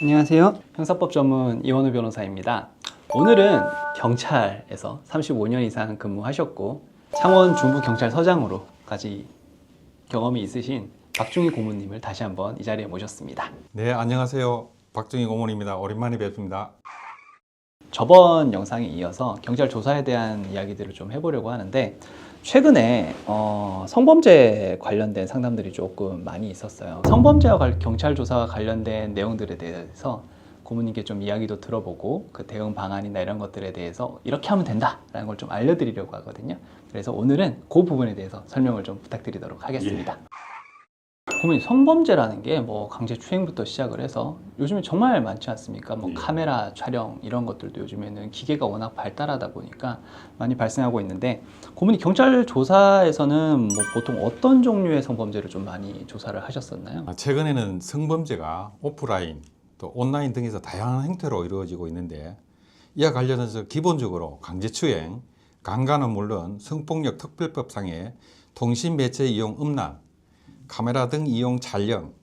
안녕하세요. 형사법 전문 이원우 변호사입니다. 오늘은 경찰에서 35년 이상 근무하셨고 창원 중부경찰서장으로까지 경험이 있으신 박중희 고문님을 다시 한번 이 자리에 모셨습니다. 네, 안녕하세요. 박중희 고문입니다. 오랜만에 뵙습니다. 저번 영상에 이어서 경찰 조사에 대한 이야기들을 좀 해보려고 하는데 최근에 성범죄 관련된 상담들이 조금 많이 있었어요. 성범죄와 경찰 조사와 관련된 내용들에 대해서 고문님께 좀 이야기도 들어보고 그 대응 방안이나 이런 것들에 대해서 이렇게 하면 된다라는 걸 좀 알려드리려고 하거든요. 그래서 오늘은 그 부분에 대해서 설명을 좀 부탁드리도록 하겠습니다. 고문님, 성범죄라는 게 뭐 강제추행부터 시작을 해서 요즘에 정말 많지 않습니까? 뭐 카메라 촬영 이런 것들도 요즘에는 기계가 워낙 발달하다 보니까 많이 발생하고 있는데 고문님, 경찰 조사에서는 뭐 보통 어떤 종류의 성범죄를 좀 많이 조사를 하셨었나요? 최근에는 성범죄가 오프라인 또 온라인 등에서 다양한 형태로 이루어지고 있는데 이와 관련해서 기본적으로 강제추행, 강간은 물론 성폭력 특별법상의 통신매체 이용 음란, 카메라 등 이용 촬영,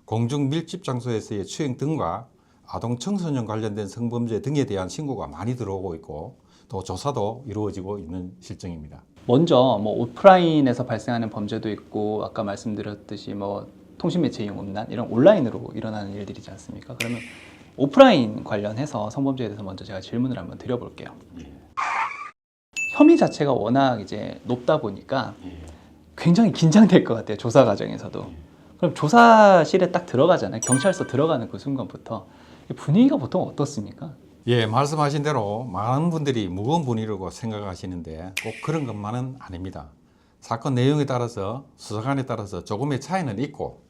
공중 밀집 장소에서의 추행 등과 아동 청소년 관련된 성범죄 등에 대한 신고가 많이 들어오고 있고 또 조사도 이루어지고 있는 실정입니다. 먼저 뭐 오프라인에서 발생하는 범죄도 있고 아까 말씀드렸듯이 뭐 통신매체 이용 음란 이런 온라인으로 일어나는 일들이지 않습니까? 그러면 오프라인 관련해서 성범죄에 대해서 먼저 제가 질문을 한번 드려볼게요. 혐의 자체가 워낙 이제 높다 보니까 굉장히 긴장될 것 같아요. 조사 과정에서도. 그럼 조사실에 딱 들어가잖아요. 경찰서 들어가는 그 순간부터 분위기가 보통 어떻습니까? 예, 말씀하신 대로 많은 분들이 무거운 분위기라고 생각하시는데 꼭 그런 것만은 아닙니다. 사건 내용에 따라서 수사관에 따라서 조금의 차이는 있고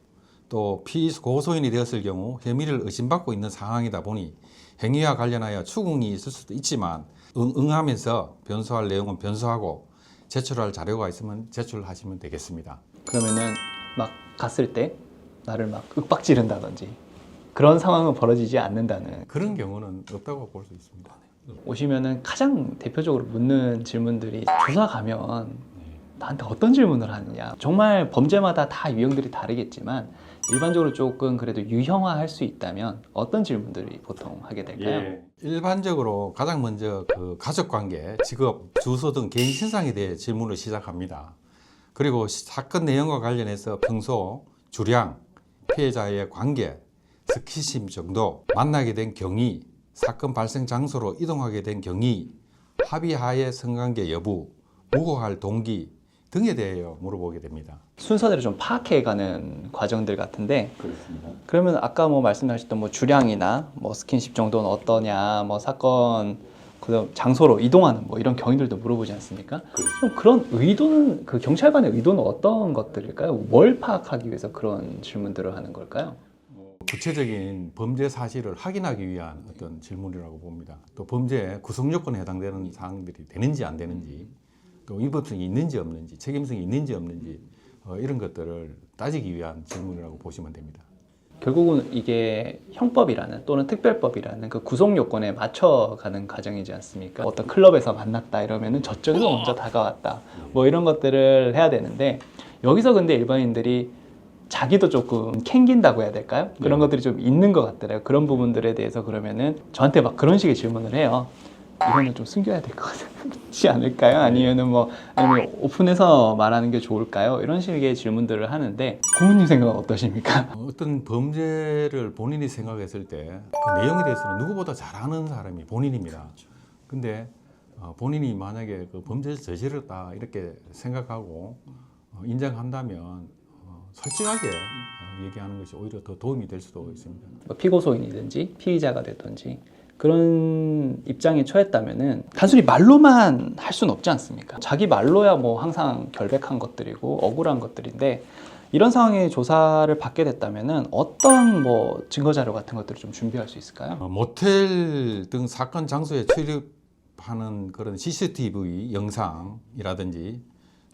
또 피고소인이 되었을 경우 혐의를 의심받고 있는 상황이다 보니 행위와 관련하여 추궁이 있을 수도 있지만 응하면서 변소할 내용은 변소하고 제출할 자료가 있으면 제출하시면 되겠습니다. 그러면은 막 갔을 때 나를 막 윽박지른다든지 그런 상황은 벌어지지 않는다는. 그런 경우는 없다고 볼 수 있습니다. 오시면은 가장 대표적으로 묻는 질문들이 조사 가면 나한테 어떤 질문을 하느냐. 정말 범죄마다 다 유형들이 다르겠지만 일반적으로 조금 그래도 유형화할 수 있다면 어떤 질문들이 보통 하게 될까요? 일반적으로 가장 먼저 그 가족관계, 직업, 주소 등 개인 신상에 대해 질문을 시작합니다. 그리고 사건 내용과 관련해서 평소 주량, 피해자의 관계, 스킨십 정도, 만나게 된 경위, 사건 발생 장소로 이동하게 된 경위, 합의하에 성관계 여부, 무고할 동기 등에 대해 물어보게 됩니다. 순서대로 좀 파악해가는 과정들 같은데, 그렇습니다. 그러면 아까 뭐 말씀하셨던 뭐 주량이나 뭐 스킨십 정도는 어떠냐, 뭐 사건 그 장소로 이동하는 뭐 이런 경위들도 물어보지 않습니까? 그럼 그런 의도는 그 경찰관의 의도는 어떤 것들일까요? 뭘 파악하기 위해서 그런 질문들을 하는 걸까요? 구체적인 범죄 사실을 확인하기 위한 어떤 질문이라고 봅니다. 또 범죄 구성 요건에 해당되는 사항들이 되는지 안 되는지, 또 위법성이 있는지 없는지, 책임성이 있는지 없는지 이런 것들을 따지기 위한 질문이라고 보시면 됩니다. 결국은 이게 형법이라는 또는 특별법이라는 그 구성 요건에 맞춰가는 과정이지 않습니까? 어떤 클럽에서 만났다 이러면은 저쪽에서 먼저 다가왔다 뭐 이런 것들을 해야 되는데 여기서 근데 일반인들이 자기도 조금 캥긴다고 해야 될까요? 그런 것들이 좀 있는 것 같더라고요. 그런 부분들에 대해서 그러면은 저한테 막 그런 식의 질문을 해요. 이거는 좀 숨겨야 될 것 같지 않을까요? 아니면은 아니면 오픈해서 말하는 게 좋을까요? 이런 식의 질문들을 하는데 고문님 생각은 어떠십니까? 어떤 범죄를 본인이 생각했을 때 그 내용에 대해서는 누구보다 잘 아는 사람이 본인입니다. 근데 본인이 만약에 그 범죄를 저질렀다 이렇게 생각하고 인정한다면 솔직하게 얘기하는 것이 오히려 더 도움이 될 수도 있습니다. 피고소인이든지 피의자가 됐든지 그런 입장에 처했다면은 단순히 말로만 할 수는 없지 않습니까? 자기 말로야 뭐 항상 결백한 것들이고 억울한 것들인데 이런 상황에 조사를 받게 됐다면은 어떤 뭐 증거 자료 같은 것들을 좀 준비할 수 있을까요? 모텔 등 사건 장소에 출입하는 그런 CCTV 영상이라든지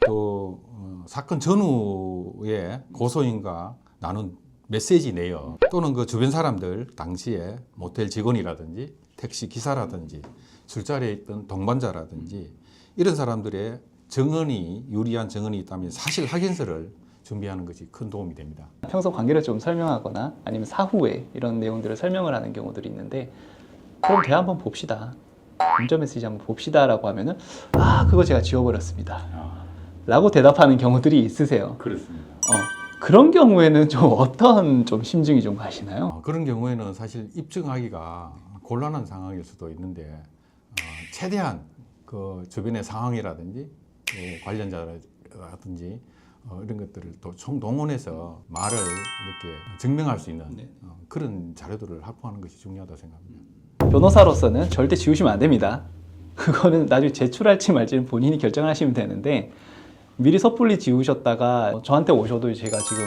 또 사건 전후에 고소인과 나눈 메시지 내용 또는 그 주변 사람들 당시에 모텔 직원이라든지 택시 기사라든지 술자리에 있던 동반자라든지 이런 사람들의 증언이 유리한 증언이 있다면 사실 확인서를 준비하는 것이 큰 도움이 됩니다. 평소 관계를 좀 설명하거나 아니면 사후에 이런 내용들을 설명을 하는 경우들이 있는데, 그럼 대화 한번 봅시다, 문자 메시지 한번 봅시다라고 하면은 그거 제가 지워버렸습니다 라고 대답하는 경우들이 있으세요. 그렇습니다. 그런 경우에는 좀 어떤 좀 심증이 좀 가시나요? 그런 경우에는 사실 입증하기가 곤란한 상황일 수도 있는데 최대한 그 주변의 상황이라든지 또 관련자라든지 이런 것들을 또 총동원해서 말을 이렇게 증명할 수 있는 그런 자료들을 확보하는 것이 중요하다고 생각합니다. 변호사로서는 절대 지우시면 안 됩니다. 그거는 나중에 제출할지 말지는 본인이 결정하시면 되는데, 미리 섣불리 지우셨다가 저한테 오셔도 제가 지금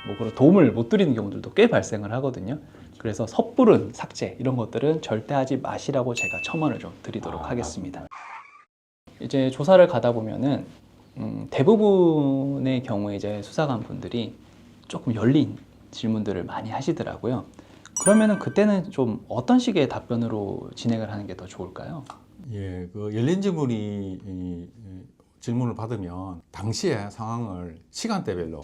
뭐 그런 도움을 못 드리는 경우들도 꽤 발생을 하거든요. 그래서 섣부른 삭제 이런 것들은 절대 하지 마시라고 제가 첨언을 좀 드리도록 하겠습니다. 이제 조사를 가다 보면은 대부분의 경우에 이제 수사관 분들이 조금 열린 질문들을 많이 하시더라고요. 그러면은 그때는 좀 어떤 식의 답변으로 진행을 하는 게 더 좋을까요? 예, 그 열린 질문을 받으면 당시의 상황을 시간대별로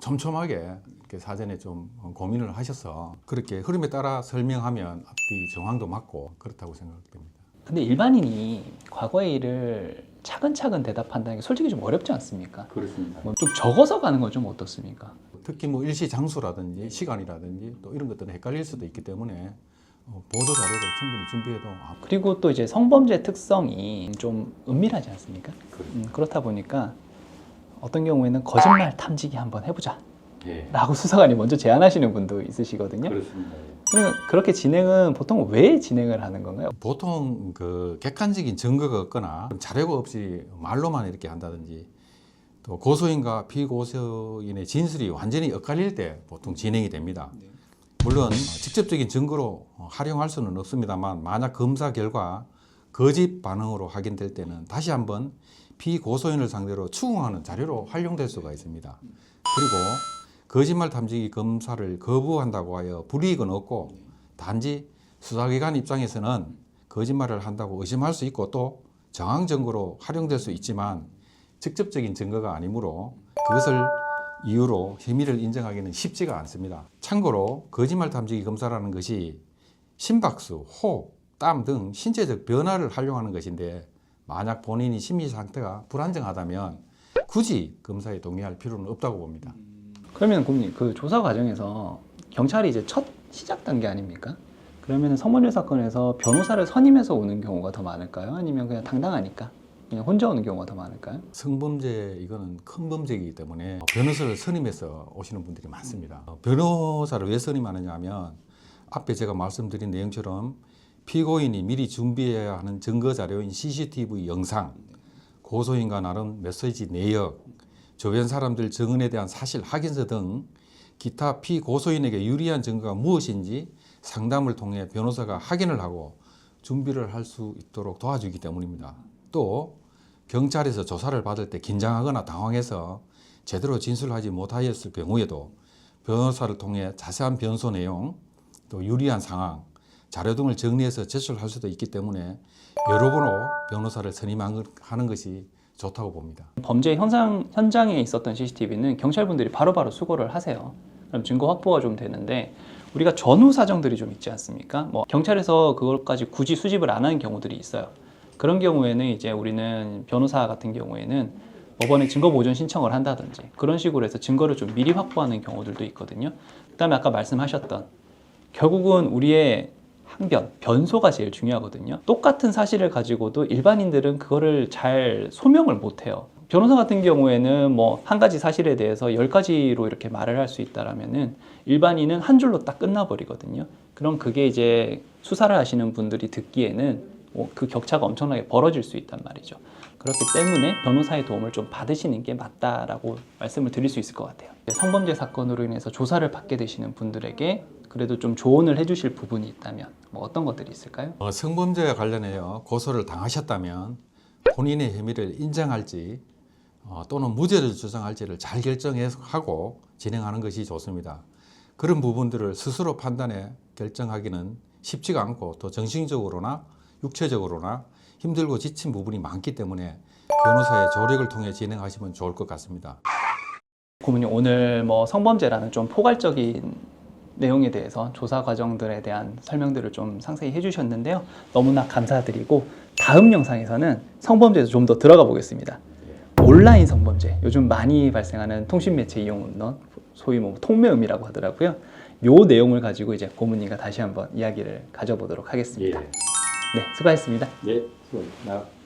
촘촘하게 이렇게 사전에 좀 고민을 하셔서 그렇게 흐름에 따라 설명하면 앞뒤 정황도 맞고 그렇다고 생각됩니다. 근데 일반인이 과거의 일을 차근차근 대답한다는 게 솔직히 좀 어렵지 않습니까? 그렇습니다. 뭐 좀 적어서 가는 건 좀 어떻습니까? 특히 뭐 일시 장소라든지 시간이라든지 또 이런 것들은 헷갈릴 수도 있기 때문에 보도 자료를 충분히 준비해도 그리고 또 이제 성범죄 특성이 좀 은밀하지 않습니까? 그렇다 보니까 어떤 경우에는 거짓말 탐지기 한번 해보자 라고 수사관이 먼저 제안하시는 분도 있으시거든요. 그렇습니다. 그러면 그렇게 진행은 보통 왜 진행을 하는 건가요? 보통 그 객관적인 증거가 없거나 자료가 없이 말로만 이렇게 한다든지 또 고소인과 피고소인의 진술이 완전히 엇갈릴 때 보통 진행이 됩니다. 물론 직접적인 증거로 활용할 수는 없습니다만 만약 검사 결과 거짓 반응으로 확인될 때는 다시 한번 피고소인을 상대로 추궁하는 자료로 활용될 수가 있습니다. 그리고 거짓말 탐지기 검사를 거부한다고 하여 불이익은 없고 단지 수사기관 입장에서는 거짓말을 한다고 의심할 수 있고 또 정황 증거로 활용될 수 있지만 직접적인 증거가 아니므로 그것을 이유로 혐의를 인정하기는 쉽지가 않습니다. 참고로 거짓말 탐지기 검사라는 것이 심박수, 호흡, 땀 등 신체적 변화를 활용하는 것인데 만약 본인이 심리 상태가 불안정하다면 굳이 검사에 동의할 필요는 없다고 봅니다. 그러면 고객님, 그 조사 과정에서 경찰이 이제 첫 시작 단계 아닙니까? 그러면 성범죄 사건에서 변호사를 선임해서 오는 경우가 더 많을까요? 아니면 그냥 당당하니까 그냥 혼자 오는 경우가 더 많을까요? 성범죄 이거는 큰 범죄이기 때문에 변호사를 선임해서 오시는 분들이 많습니다. 변호사를 왜 선임하느냐 하면 앞에 제가 말씀드린 내용처럼 피고인이 미리 준비해야 하는 증거 자료인 CCTV 영상, 고소인과 나눈 메시지 내역, 주변 사람들 증언에 대한 사실 확인서 등 기타 피고소인에게 유리한 증거가 무엇인지 상담을 통해 변호사가 확인을 하고 준비를 할 수 있도록 도와주기 때문입니다. 또 경찰에서 조사를 받을 때 긴장하거나 당황해서 제대로 진술하지 못하였을 경우에도 변호사를 통해 자세한 변소 내용, 또 유리한 상황, 자료 등을 정리해서 제출할 수도 있기 때문에 여러 번호 변호사를 선임하는 것이 좋다고 봅니다. 범죄 현장에 있었던 CCTV는 경찰분들이 바로바로 수거를 하세요. 그럼 증거 확보가 좀 되는데 우리가 전후 사정들이 좀 있지 않습니까? 뭐 경찰에서 그걸까지 굳이 수집을 안 하는 경우들이 있어요. 그런 경우에는 이제 우리는 변호사 같은 경우에는 법원에 증거 보존 신청을 한다든지 그런 식으로 해서 증거를 좀 미리 확보하는 경우들도 있거든요. 그다음에 아까 말씀하셨던 결국은 우리의 항변, 변소가 제일 중요하거든요. 똑같은 사실을 가지고도 일반인들은 그거를 잘 소명을 못 해요. 변호사 같은 경우에는 뭐 한 가지 사실에 대해서 10가지로 이렇게 말을 할 수 있다라면은 일반인은 한 줄로 딱 끝나버리거든요. 그럼 그게 이제 수사를 하시는 분들이 듣기에는 그 격차가 엄청나게 벌어질 수 있단 말이죠. 그렇기 때문에 변호사의 도움을 좀 받으시는 게 맞다라고 말씀을 드릴 수 있을 것 같아요. 성범죄 사건으로 인해서 조사를 받게 되시는 분들에게 그래도 좀 조언을 해주실 부분이 있다면 뭐 어떤 것들이 있을까요? 성범죄와 관련해서 고소를 당하셨다면 본인의 혐의를 인정할지 또는 무죄를 주장할지를 잘 결정하고 진행하는 것이 좋습니다. 그런 부분들을 스스로 판단해 결정하기는 쉽지가 않고 또 정신적으로나 육체적으로나 힘들고 지친 부분이 많기 때문에 변호사의 조력을 통해 진행하시면 좋을 것 같습니다. 고문님 오늘 뭐 성범죄라는 좀 포괄적인 내용에 대해서 조사 과정들에 대한 설명들을 좀 상세히 해주셨는데요. 너무나 감사드리고 다음 영상에서는 성범죄에서 좀 더 들어가 보겠습니다. 온라인 성범죄, 요즘 많이 발생하는 통신매체 이용론, 소위 뭐 통매음이라고 하더라고요. 요 내용을 가지고 이제 고문님과 다시 한번 이야기를 가져보도록 하겠습니다. 네, 수고하셨습니다. 예, 수고하셨습니다.